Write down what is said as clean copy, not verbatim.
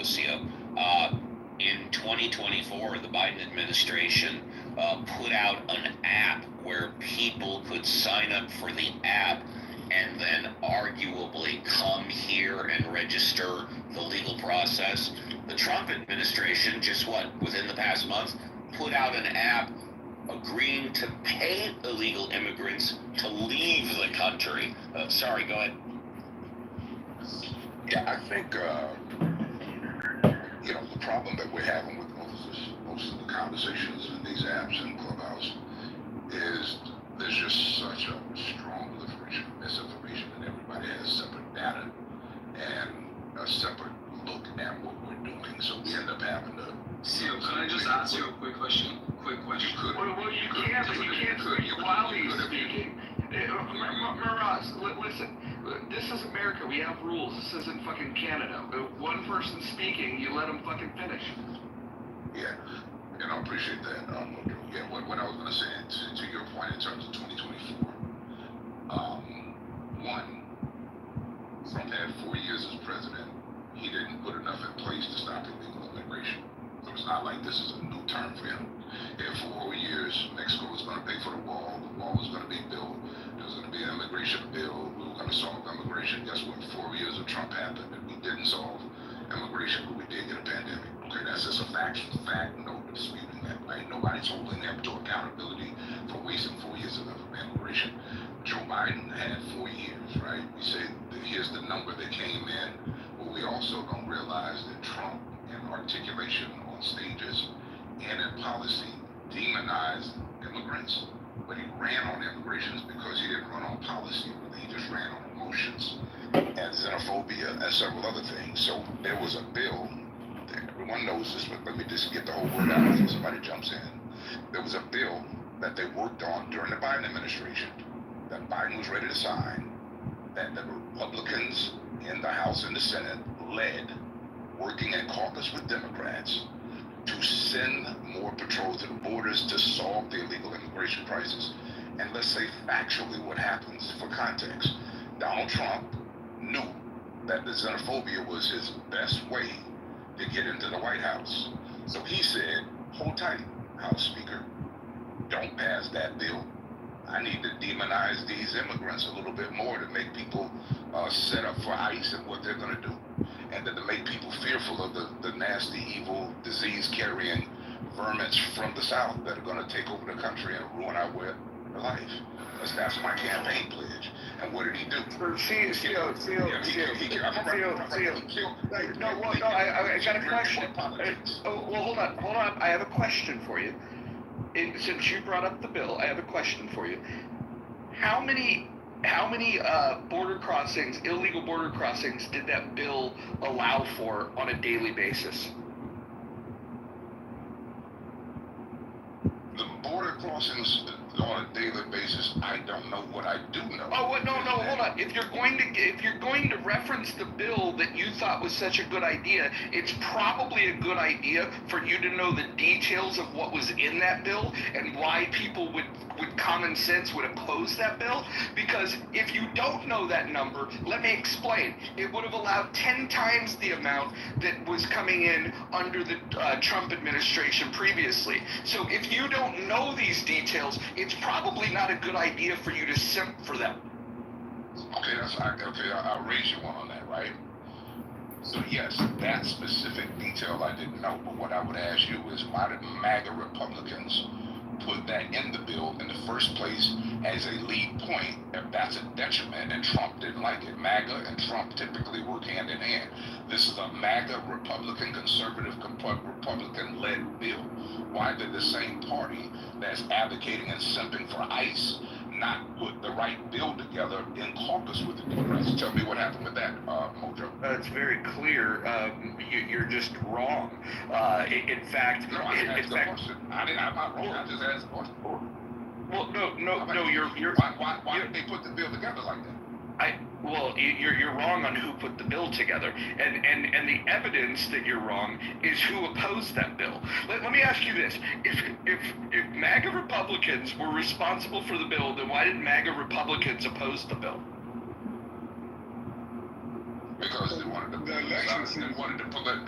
socio. In 2024, the Biden administration put out an app where people could sign up for the app and then arguably come here and register the legal process. The Trump administration, just within the past month, put out an app agreeing to pay illegal immigrants to leave the country. Sorry, go ahead. Yeah, I think, the problem that we're having with most of the conversations in these apps and Clubhouse is there's just such a strong proliferation of misinformation, and everybody has separate data and a separate look at what we're doing. So we end up having to. Seal, can I just ask you a quick question? You could. Well, you can't speak while he's speaking. Miraz, listen, this is America. We have rules. This isn't fucking Canada. If one person's speaking, you let them fucking finish. Yeah, and I appreciate that. Yeah, what I was going to say, to your point in terms of 2024, one, Trump had 4 years as president. He didn't put enough in place to stop illegal immigration. So it's not like this is a new term for him. In 4 years, Mexico was going to pay for the wall was going to be built, there was going to be an immigration bill, we were going to solve immigration. Guess what? 4 years of Trump happened, and we didn't solve immigration, but we did get a pandemic. Okay, that's just a fact, no disputing that, right? Nobody's holding them to accountability for wasting 4 years of immigration. Joe Biden had 4 years, right? We said, here's the number that came in, but we also don't realize that Trump, in articulation on stages and in policy, demonized immigrants, but he ran on immigrations because he didn't run on policy, really. He just ran on emotions and xenophobia and several other things. So there was a bill, everyone knows this, but let me just get the whole word out before somebody jumps in. There was a bill that they worked on during the Biden administration that Biden was ready to sign, that the Republicans in the House and the Senate led, working in caucus with Democrats, to send more patrol to the borders to solve the illegal immigration crisis. And let's say factually what happens for context. Donald Trump knew that the xenophobia was his best way to get into the White House. So he said, hold tight, House Speaker, don't pass that bill. I need to demonize these immigrants a little bit more to make people set up for ICE and what they're going to do. And then to make people fearful of the nasty, evil, disease-carrying vermins from the South that are going to take over the country and ruin our way of life. That's my campaign pledge. And what did he do? I got a question. Hold on. I have a question for you. Since you brought up the bill, I have a question for you. How many border crossings, illegal border crossings, did that bill allow for on a daily basis? The border crossings on a daily basis, I don't know. What I do know. Oh, no, hold on. If you're going to reference the bill that you thought was such a good idea, it's probably a good idea for you to know the details of what was in that bill and why people with common sense would oppose that bill. Because if you don't know that number, let me explain. It would have allowed 10 times the amount that was coming in under the Trump administration previously. So if you don't know these details, it's probably not a good idea for you to simp for them. Okay, I'll raise you one on that, right? So yes, that specific detail I didn't know, but what I would ask you is, why did MAGA Republicans put that in the bill in the first place as a lead point if that's a detriment and Trump didn't like it? MAGA and Trump typically work hand in hand. This is a MAGA Republican, conservative Republican-led bill. Why did the same party that's advocating and simping for ICE not put the right bill together in caucus with the Democrats? Tell me what happened with that, Mojo. It's very clear. You're just wrong. In fact, no, I didn't ask the question. I'm not wrong. I just asked the question. Well, no. You're. Why did they put the bill together like that? You're wrong on who put the bill together, and the evidence that you're wrong is who opposed that bill. Let me ask you this: if MAGA Republicans were responsible for the bill, then why did MAGA Republicans oppose the bill? Because they wanted to pull it.